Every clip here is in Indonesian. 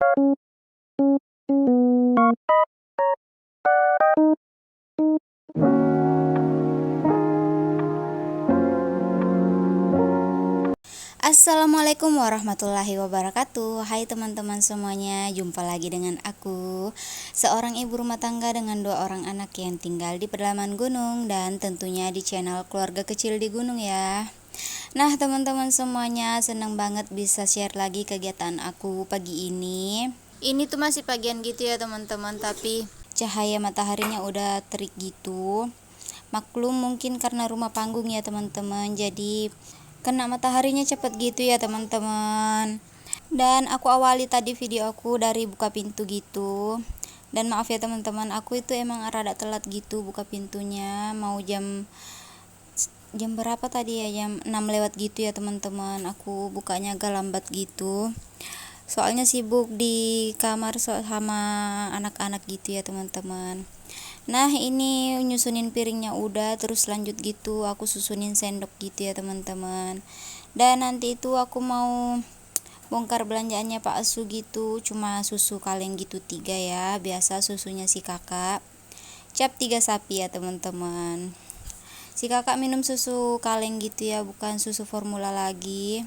Assalamualaikum warahmatullahi wabarakatuh. Hai teman-teman semuanya, jumpa lagi dengan aku, seorang ibu rumah tangga dengan 2 orang anak yang tinggal di pedalaman gunung, dan tentunya di channel keluarga kecil di gunung ya. Nah teman-teman semuanya, senang banget bisa share lagi kegiatan aku pagi ini. Ini tuh masih pagian gitu ya teman-teman, tapi cahaya mataharinya udah terik gitu. Maklum mungkin karena rumah panggung ya teman-teman, jadi kena mataharinya cepet gitu ya teman-teman. Dan aku awali tadi video aku dari buka pintu gitu. Dan maaf ya teman-teman, aku itu emang rada telat gitu buka pintunya. Mau jam berapa tadi ya, jam 6 lewat gitu ya teman-teman. Aku bukanya agak lambat gitu, soalnya sibuk di kamar sama anak-anak gitu ya teman-teman. Nah ini nyusunin piringnya udah, terus lanjut gitu aku susunin sendok gitu ya teman-teman. Dan nanti itu aku mau bongkar belanjaannya Pak Asu gitu, cuma susu kaleng gitu 3 ya, biasa susunya si kakak cap 3 sapi ya teman-teman. Si kakak minum susu kaleng gitu ya, bukan susu formula lagi.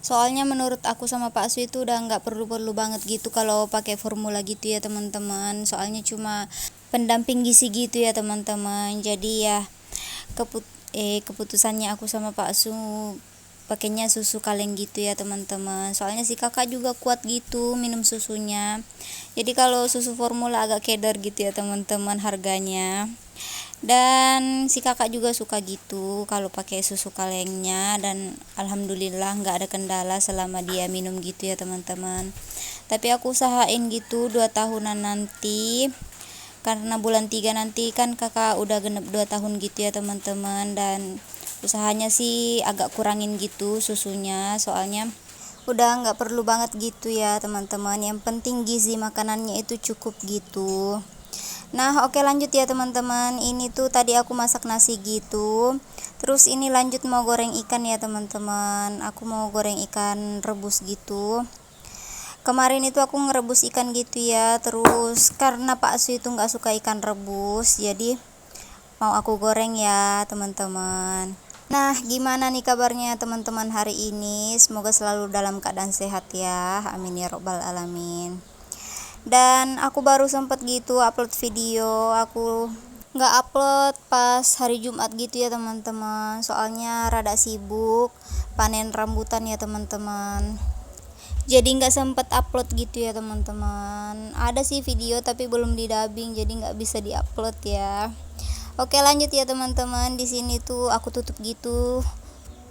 Soalnya menurut aku sama Pak Asu itu udah nggak perlu-perlu banget gitu kalau pakai formula gitu ya teman-teman. Soalnya cuma pendamping gizi gitu ya teman-teman. Jadi ya keputusannya aku sama Pak Asu pakainya susu kaleng gitu ya teman-teman. Soalnya si kakak juga kuat gitu minum susunya. Jadi kalau susu formula agak keder gitu ya teman-teman harganya. Dan si kakak juga suka gitu kalau pakai susu kalengnya, dan alhamdulillah nggak ada kendala selama dia minum gitu ya teman-teman. Tapi aku usahain gitu 2 tahunan nanti, karena bulan 3 nanti kan kakak udah genep 2 tahun gitu ya teman-teman. Dan usahanya sih agak kurangin gitu susunya, soalnya udah nggak perlu banget gitu ya teman-teman. Yang penting gizi makanannya itu cukup gitu. Nah oke lanjut ya teman-teman. Ini tuh tadi aku masak nasi gitu, terus ini lanjut mau goreng ikan ya teman-teman. Aku mau goreng ikan rebus gitu. Kemarin itu aku ngerebus ikan gitu ya, terus karena Pak Su itu nggak suka ikan rebus, jadi mau aku goreng ya teman-teman. Nah gimana nih kabarnya teman-teman hari ini? Semoga selalu dalam keadaan sehat ya, amin ya robbal alamin. Dan aku baru sempet gitu upload video. Aku nggak upload pas hari Jumat gitu ya teman-teman, soalnya rada sibuk panen rambutan ya teman-teman, jadi nggak sempet upload gitu ya teman-teman. Ada sih video tapi belum didubbing, jadi nggak bisa diupload ya. Oke lanjut ya teman-teman. Di sini tuh aku tutup gitu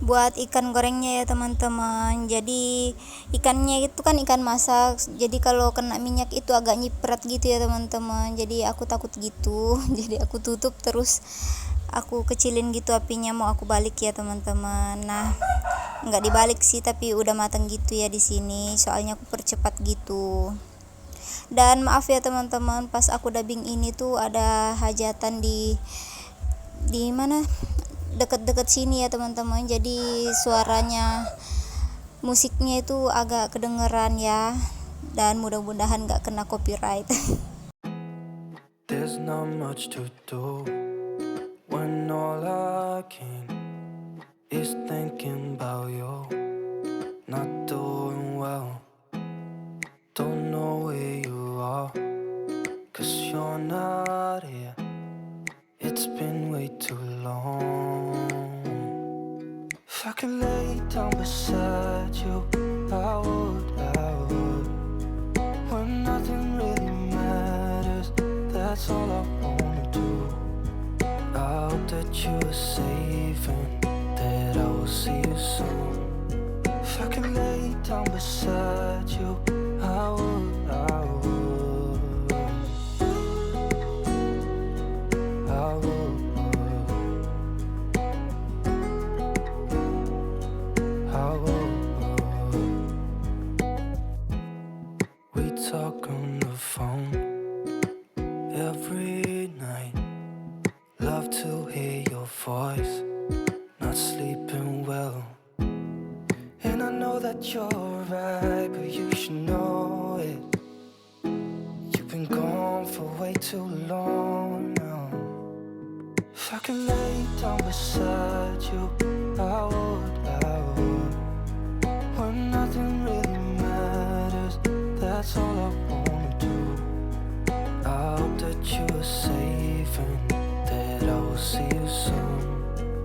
buat ikan gorengnya ya teman-teman. Jadi ikannya itu kan ikan masak, jadi kalau kena minyak itu agak nyiprat gitu ya teman-teman. Jadi aku takut gitu jadi aku tutup, terus aku kecilin gitu apinya, mau aku balik ya teman-teman. Nah nggak dibalik sih, tapi udah matang gitu ya di sini, soalnya aku percepat gitu. Dan maaf ya teman-teman, pas aku dubbing ini tuh ada hajatan di mana, deket-deket sini ya teman-teman, jadi suaranya musiknya itu agak kedengeran ya, dan mudah-mudahan gak kena copyright. There's not much to do when all I can is thinking about you. Not doing well, don't know where you are, 'cause you're not here. It's been way too long. If I could lay down beside you, I would, I would. When nothing really matters, that's all I wanna do. I hope that you are safe and that I will see you soon. If I could lay down beside you, I would, I would, I would, I would. We talk on the phone every night. Love to hear your voice. Not sleeping well, and I know that you're right, but you should know it. too long now. If I could lay down beside you, I would, I would. When nothing really matters, that's all I wanna do. I hope that you are safe and that I will see you soon.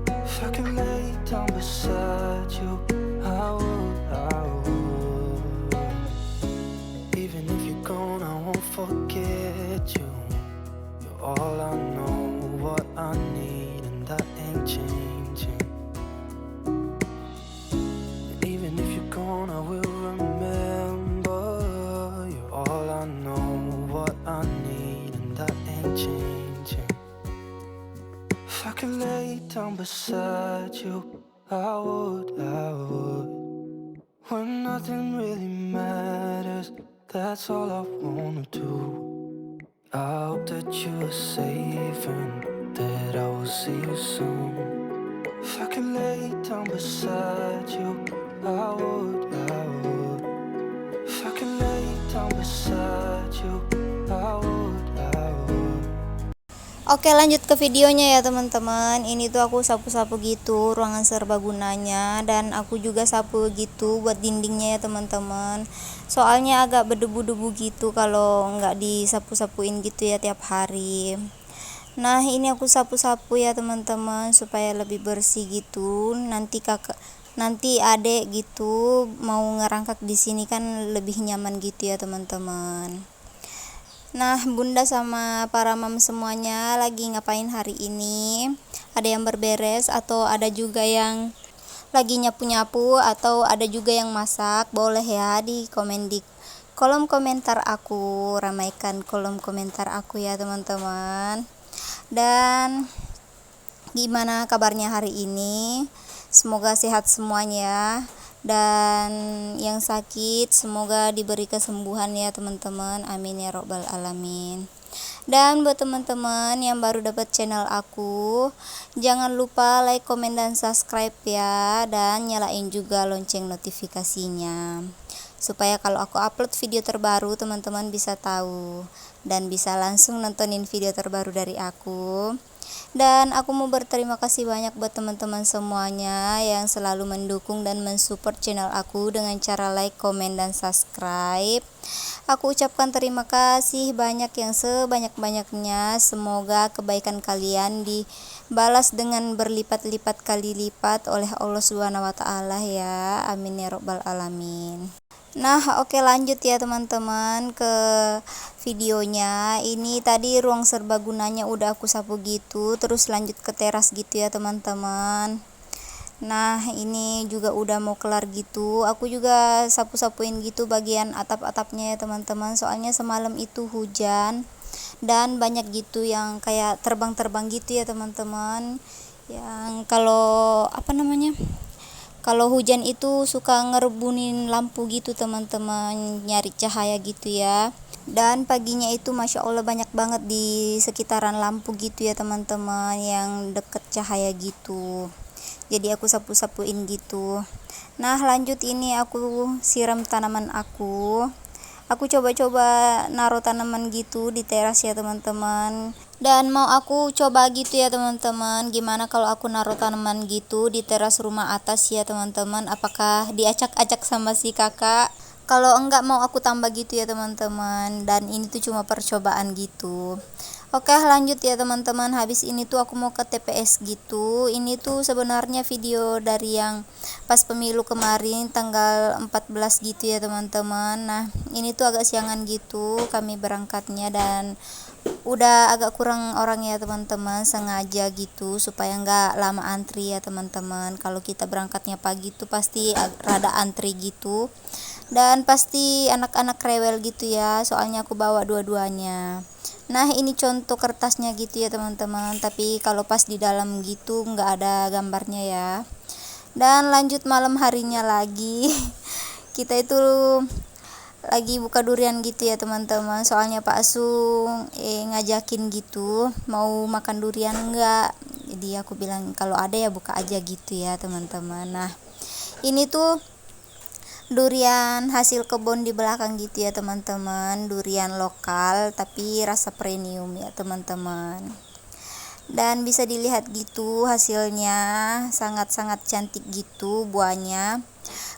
If I could lay down beside you, I would, I would. Even if you're gone, I won't forget you. You're all I know, what I need, and that ain't changing. And even if you're gone, I will remember. You're all I know, what I need, and that ain't changing. If I could lay down beside you, I would, I would. When nothing really matters, that's all I wanna do. I hope that you are safe and that I will see you soon. If I could lay down beside you, I would, I would. If I could lay down beside you, I would, I would. Oke, lanjut ke videonya ya teman-teman. Ini tuh aku sapu-sapu gitu ruangan serbagunanya, dan aku juga sapu gitu buat dindingnya ya teman-teman. Soalnya agak berdebu-debu gitu kalau nggak disapu-sapuin gitu ya tiap hari. Nah, ini aku sapu-sapu ya teman-teman supaya lebih bersih gitu. Nanti adek gitu mau ngerangkak di sini kan lebih nyaman gitu ya teman-teman. Nah, bunda sama para mam semuanya lagi ngapain hari ini? Ada yang berberes atau ada juga yang lagi nyapu-nyapu atau ada juga yang masak? Boleh ya di komen di kolom komentar aku, ramaikan kolom komentar aku ya teman-teman. Dan gimana kabarnya hari ini? Semoga sehat semuanya. Dan yang sakit semoga diberi kesembuhan ya teman-teman, amin ya robbal alamin. Dan buat teman-teman yang baru dapat channel aku, jangan lupa like, komen, dan subscribe ya, dan nyalain juga lonceng notifikasinya supaya kalau aku upload video terbaru teman-teman bisa tahu dan bisa langsung nontonin video terbaru dari aku. Dan aku mau berterima kasih banyak buat teman-teman semuanya yang selalu mendukung dan mensupport channel aku dengan cara like, komen, dan subscribe. Aku ucapkan terima kasih banyak yang sebanyak-banyaknya. Semoga kebaikan kalian dibalas dengan berlipat-lipat kali lipat oleh Allah SWT ya. Amin ya robbal alamin. Nah, oke, lanjut ya teman-teman ke videonya. Ini tadi ruang serbagunanya udah aku sapu gitu, terus lanjut ke teras gitu ya teman-teman. Nah, ini juga udah mau kelar gitu. Aku juga sapu-sapuin gitu bagian atap-atapnya ya teman-teman. Soalnya semalam itu hujan dan banyak gitu yang kayak terbang-terbang gitu ya teman-teman. Yang kalau kalau hujan itu suka ngerebunin lampu gitu teman-teman, nyari cahaya gitu ya. Dan paginya itu Masya Allah banyak banget di sekitaran lampu gitu ya teman-teman, yang deket cahaya gitu. Jadi aku sapu-sapuin gitu. Nah, lanjut ini aku siram tanaman aku. Aku coba-coba naruh tanaman gitu di teras ya teman-teman. Dan mau aku coba gitu ya teman-teman, gimana kalau aku naruh tanaman gitu di teras rumah atas ya teman-teman, apakah diacak-acak sama si kakak? Kalau enggak mau aku tambah gitu ya teman-teman. Dan ini tuh cuma percobaan gitu. Oke, lanjut ya teman-teman. Habis ini tuh aku mau ke TPS gitu. Ini tuh sebenarnya video dari yang pas pemilu kemarin tanggal 14 gitu ya teman-teman. Nah, ini tuh agak siangan gitu kami berangkatnya, dan udah agak kurang orang ya teman-teman, sengaja gitu supaya nggak lama antri ya teman-teman. Kalau kita berangkatnya pagi tuh pasti rada antri gitu, dan pasti anak-anak rewel gitu ya, soalnya aku bawa dua-duanya. Nah, ini contoh kertasnya gitu ya teman-teman, tapi kalau pas di dalam gitu nggak ada gambarnya ya. Dan lanjut malam harinya lagi kita itu lagi buka durian gitu ya teman-teman, soalnya Pak Asung ngajakin gitu mau makan durian enggak, jadi aku bilang kalau ada ya buka aja gitu ya teman-teman. Nah, ini tuh durian hasil kebun di belakang gitu ya teman-teman, durian lokal tapi rasa premium ya teman-teman. Dan bisa dilihat gitu hasilnya, sangat-sangat cantik gitu buahnya.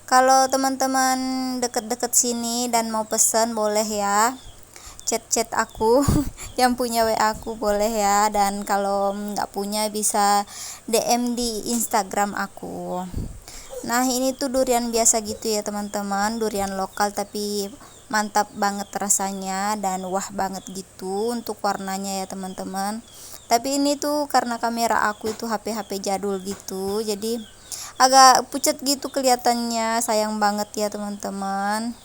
Kalau teman-teman deket-deket sini dan mau pesen boleh ya, chat aku yang punya WA aku boleh ya, dan kalau nggak punya bisa DM di Instagram aku. Nah ini tuh durian biasa gitu ya teman-teman, durian lokal tapi mantap banget rasanya dan wah banget gitu untuk warnanya ya teman-teman. Tapi ini tuh karena kamera aku itu HP jadul gitu, jadi agak pucat gitu kelihatannya, sayang banget ya teman-teman.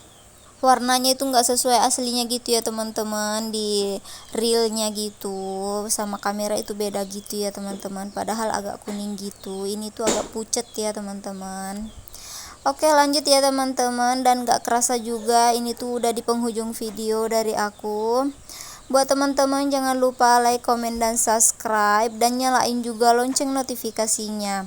Warnanya itu nggak sesuai aslinya gitu ya teman-teman, di realnya gitu sama kamera itu beda gitu ya teman-teman, padahal agak kuning gitu, ini tuh agak pucat ya teman-teman. Oke lanjut ya teman-teman, dan gak kerasa juga ini tuh udah di penghujung video dari aku. Buat teman-teman jangan lupa like, komen, dan subscribe, dan nyalain juga lonceng notifikasinya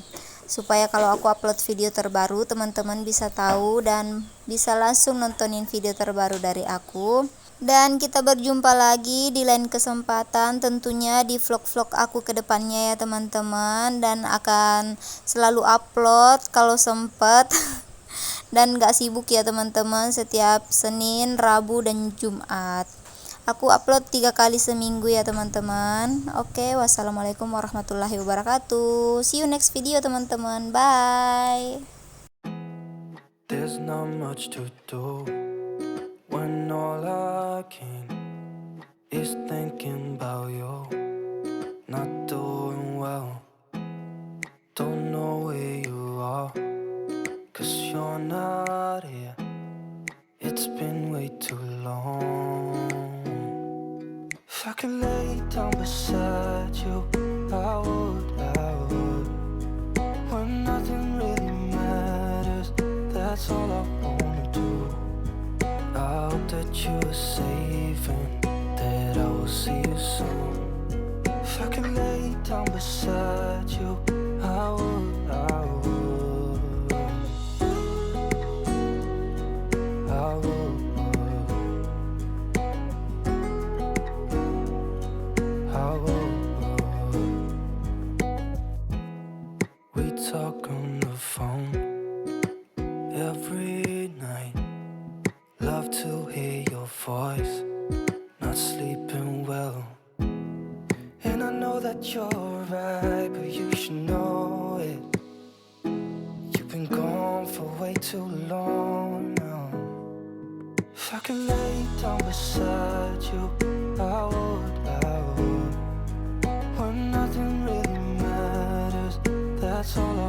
supaya kalau aku upload video terbaru teman-teman bisa tahu dan bisa langsung nontonin video terbaru dari aku. Dan kita berjumpa lagi di lain kesempatan tentunya di vlog-vlog aku ke depannya ya teman-teman, dan akan selalu upload kalau sempet dan gak sibuk ya teman-teman, setiap Senin, Rabu, dan Jumat. Aku upload 3 kali seminggu ya teman-teman. Oke, wassalamualaikum warahmatullahi wabarakatuh. See you next video teman-teman. Bye. There's not much to do when all I can is thinking about you. Not doing well, don't know where you are, 'cause you're not here. It's been way too long. If I could lay down beside you, I would. When nothing really matters, that's all I wanna do. I hope that you are safe and that I will see you soon. If I could lay down beside you, I would. We talk on the phone every night. Love to hear your voice. Not sleeping well, and I know that you're right, but you should know it. You've been gone for way too long now. If I could lay down beside you, I would. When nothing really matters, that's all I